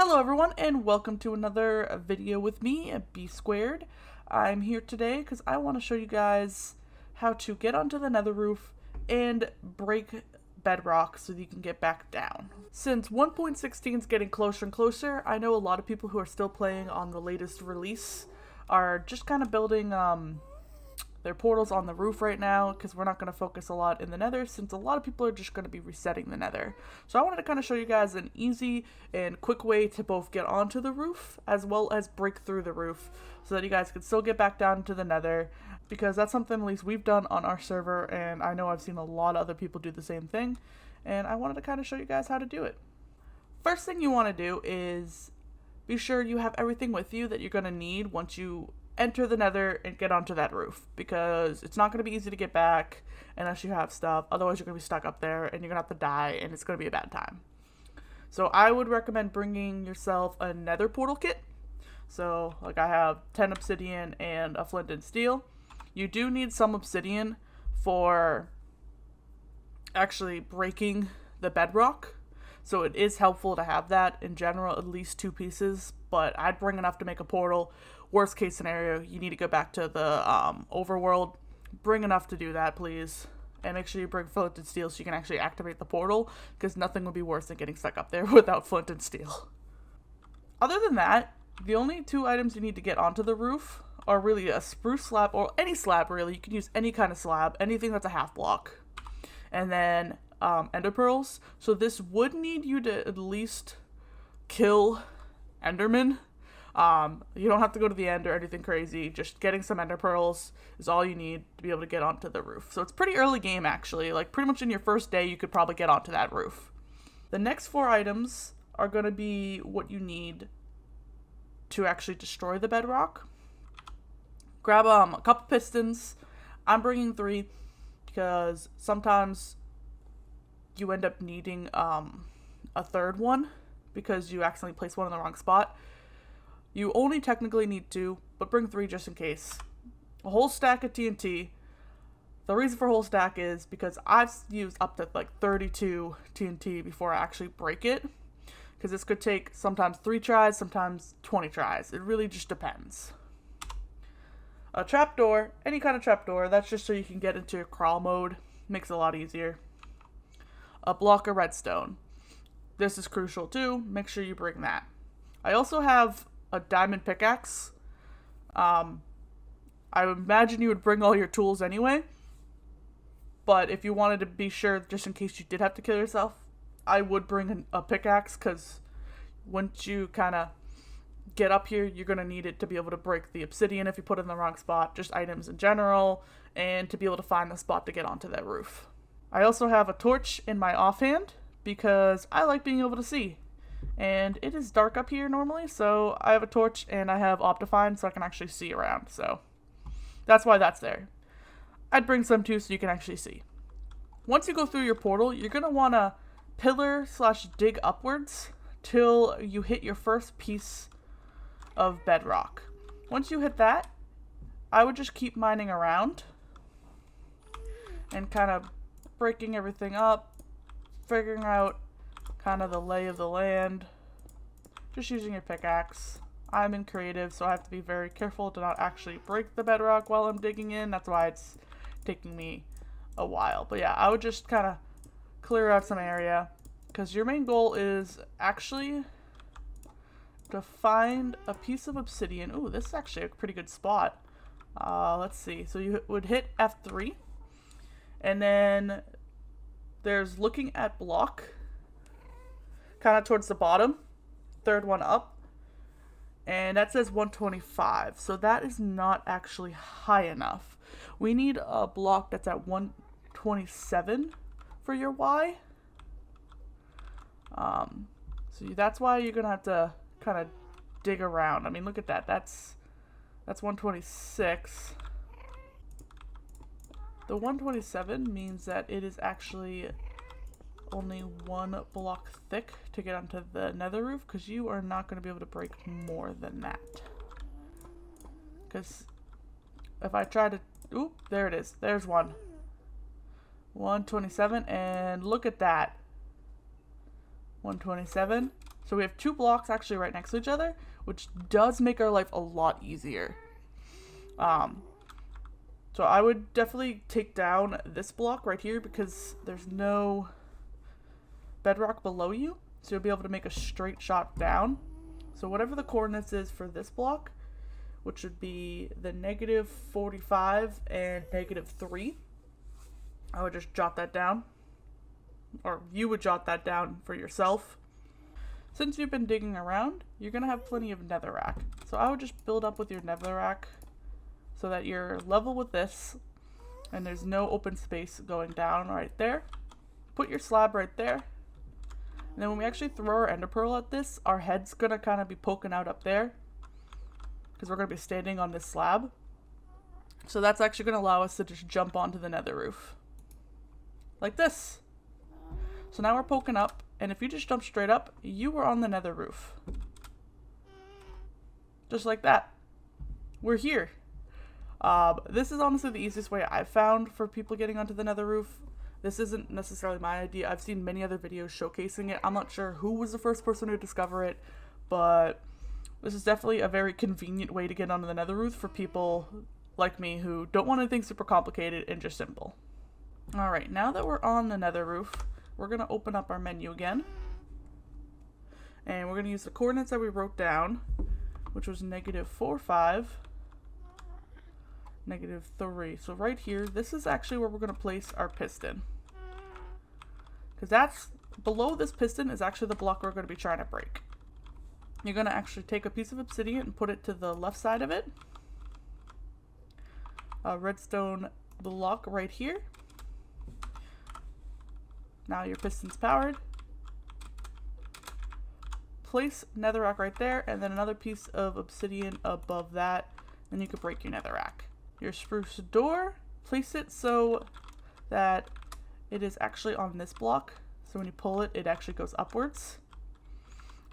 Hello everyone and welcome to another video with me, B Squared. I'm here today because I want to show you guys how to get onto the nether roof and break bedrock so that you can get back down. Since 1.16 is getting closer and closer, I know a lot of people who are still playing on the latest release are just kind of building their portals on the roof right now because we're not going to focus a lot in the nether since a lot of people are just going to be resetting the nether. So I wanted to kind of show you guys an easy and quick way to both get onto the roof as well as break through the roof so that you guys can still get back down to the nether, because that's something at least we've done on our server and I know I've seen a lot of other people do the same thing, and I wanted to kind of show you guys how to do it. First thing you want to do is be sure you have everything with you that you're going to need once you enter the nether and get onto that roof, because it's not going to be easy to get back unless you have stuff. Otherwise you're going to be stuck up there and you're going to have to die and it's going to be a bad time. So I would recommend bringing yourself a nether portal kit. So like I have 10 obsidian and a flint and steel. You do need some obsidian for actually breaking the bedrock, so it is helpful to have that in general, at least 2 pieces, but I'd bring enough to make a portal. Worst case scenario, you need to go back to the overworld. Bring enough to do that, please. And make sure you bring flint and steel so you can actually activate the portal, because nothing would be worse than getting stuck up there without flint and steel. Other than that, the only 2 items you need to get onto the roof are really a spruce slab, or any slab really. You can use any kind of slab, anything that's a half block. And then ender pearls. So this would need you to at least kill endermen. You don't have to go to the end or anything crazy. Just getting some ender pearls is all you need to be able to get onto the roof. So it's pretty early game actually. Like pretty much in your first day you could probably get onto that roof. The next 4 items are going to be what you need to actually destroy the bedrock. Grab a couple pistons. I'm bringing 3 because sometimes you end up needing a 3rd one because you accidentally placed one in the wrong spot. You only technically need 2, but bring 3 just in case. A whole stack of TNT. The reason for a whole stack is because I've used up to like 32 TNT before I actually break it. Because this could take sometimes 3 tries, sometimes 20 tries. It really just depends. A trapdoor, any kind of trapdoor, that's just so you can get into your crawl mode. Makes it a lot easier. A block of redstone. This is crucial too. Make sure you bring that. I also have a diamond pickaxe. I would imagine you would bring all your tools anyway, but if you wanted to be sure, just in case you did have to kill yourself, I would bring a pickaxe, because once you kind of get up here, you're going to need it to be able to break the obsidian if you put it in the wrong spot, just items in general, and to be able to find the spot to get onto that roof. I also have a torch in my offhand because I like being able to see. And it is dark up here normally, so I have a torch and I have Optifine so I can actually see around, so that's why that's there. I'd bring some too so you can actually see. Once you go through your portal, you're going to want to pillar/dig upwards till you hit your first piece of bedrock. Once you hit that, I would just keep mining around and kind of breaking everything up, figuring out kind of the lay of the land, just using your pickaxe. I'm in creative, so I have to be very careful to not actually break the bedrock while I'm digging in. That's why it's taking me a while. But yeah, I would just kind of clear out some area, because your main goal is actually to find a piece of obsidian. Ooh, this is actually a pretty good spot. Let's see. So you would hit F3, and then there's looking at block, kind of towards the bottom, 3rd one up, and that says 125, so that is not actually high enough. We need a block that's at 127 for your Y. So that's why you're gonna have to kind of dig around. I mean, look at that. That's 126. The 127 means that it is actually only 1 block thick to get onto the nether roof, because you are not going to be able to break more than that. Because if I try to... Oop, there it is. There's one. 127, and look at that. 127. So we have 2 blocks actually right next to each other, which does make our life a lot easier. So I would definitely take down this block right here because there's no bedrock below you. So you'll be able to make a straight shot down. So whatever the coordinates is for this block, which would be the -45 and -3, I would just jot that down. Or you would jot that down for yourself. Since you've been digging around, you're going to have plenty of netherrack. So I would just build up with your netherrack so that you're level with this and there's no open space going down right there. Put your slab right there. And then when we actually throw our ender pearl at this, our head's going to kind of be poking out up there because we're going to be standing on this slab. So that's actually going to allow us to just jump onto the nether roof. Like this. So now we're poking up, and if you just jump straight up, you are on the nether roof. Just like that. We're here. This is honestly the easiest way I've found for people getting onto the nether roof. This isn't necessarily my idea. I've seen many other videos showcasing it. I'm not sure who was the first person to discover it, but this is definitely a very convenient way to get onto the nether roof for people like me who don't want anything super complicated and just simple. Alright, now that we're on the nether roof, we're going to open up our menu again. And we're going to use the coordinates that we wrote down, which was -45, -3. So right here, this is actually where we're going to place our piston. Because that's, below this piston is actually the block we're going to be trying to break. You're going to actually take a piece of obsidian and put it to the left side of it. A redstone block right here. Now your piston's powered. Place netherrack right there, and then another piece of obsidian above that. Then you can break your netherrack. Your spruce door, place it so that it is actually on this block. So when you pull it, it actually goes upwards.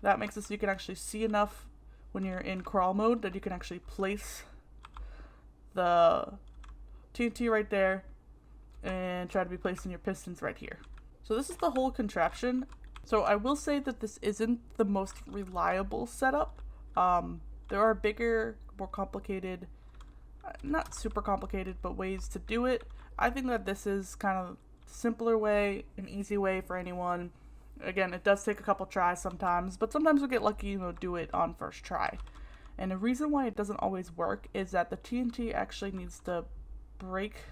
That makes it so you can actually see enough when you're in crawl mode that you can actually place the TNT right there and try to be placing your pistons right here. So this is the whole contraption. So I will say that this isn't the most reliable setup. There are bigger, more complicated, not super complicated, but ways to do it. I think that this is kind of a simpler way, an easy way for anyone. Again, it does take a couple tries sometimes, but sometimes we get lucky and we'll do it on first try. And the reason why it doesn't always work is that the TNT actually needs to break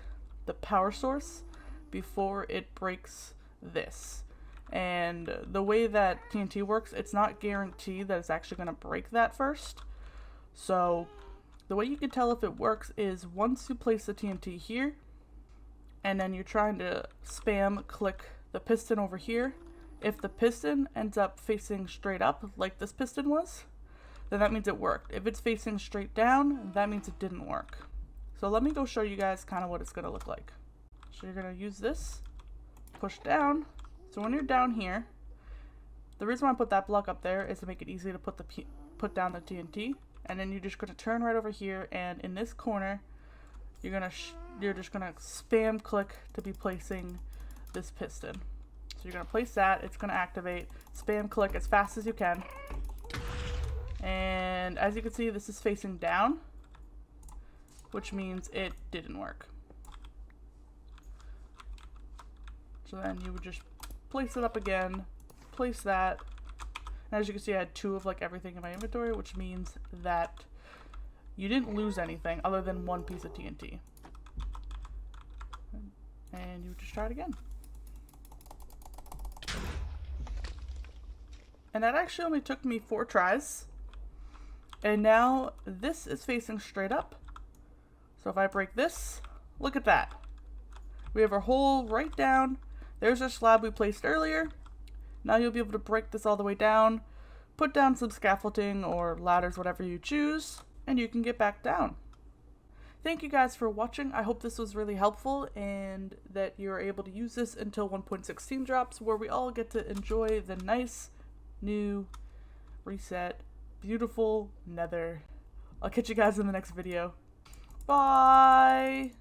the power source before it breaks this. And the way that TNT works, it's not guaranteed that it's actually going to break that first. So the way you can tell if it works is once you place the TNT here and then you're trying to spam click the piston over here, if the piston ends up facing straight up like this piston was, then that means it worked. If it's facing straight down, that means it didn't work. So let me go show you guys kind of what it's going to look like. So you're going to use this, push down. So when you're down here, the reason why I put that block up there is to make it easy to put down the TNT. And then you're just going to turn right over here, and in this corner, you're just going to spam click to be placing this piston. So you're going to place that, it's going to activate, spam click as fast as you can. And as you can see, this is facing down, which means it didn't work. So then you would just place it up again, place that. And as you can see, I had 2 of like everything in my inventory, which means that you didn't lose anything other than 1 piece of TNT. And you would just try it again. And that actually only took me 4 tries. And now this is facing straight up. So if I break this, look at that. We have our hole right down. There's our slab we placed earlier. Now you'll be able to break this all the way down, put down some scaffolding or ladders, whatever you choose, and you can get back down. Thank you guys for watching. I hope this was really helpful and that you're able to use this until 1.16 drops, where we all get to enjoy the nice, new, reset, beautiful Nether. I'll catch you guys in the next video. Bye!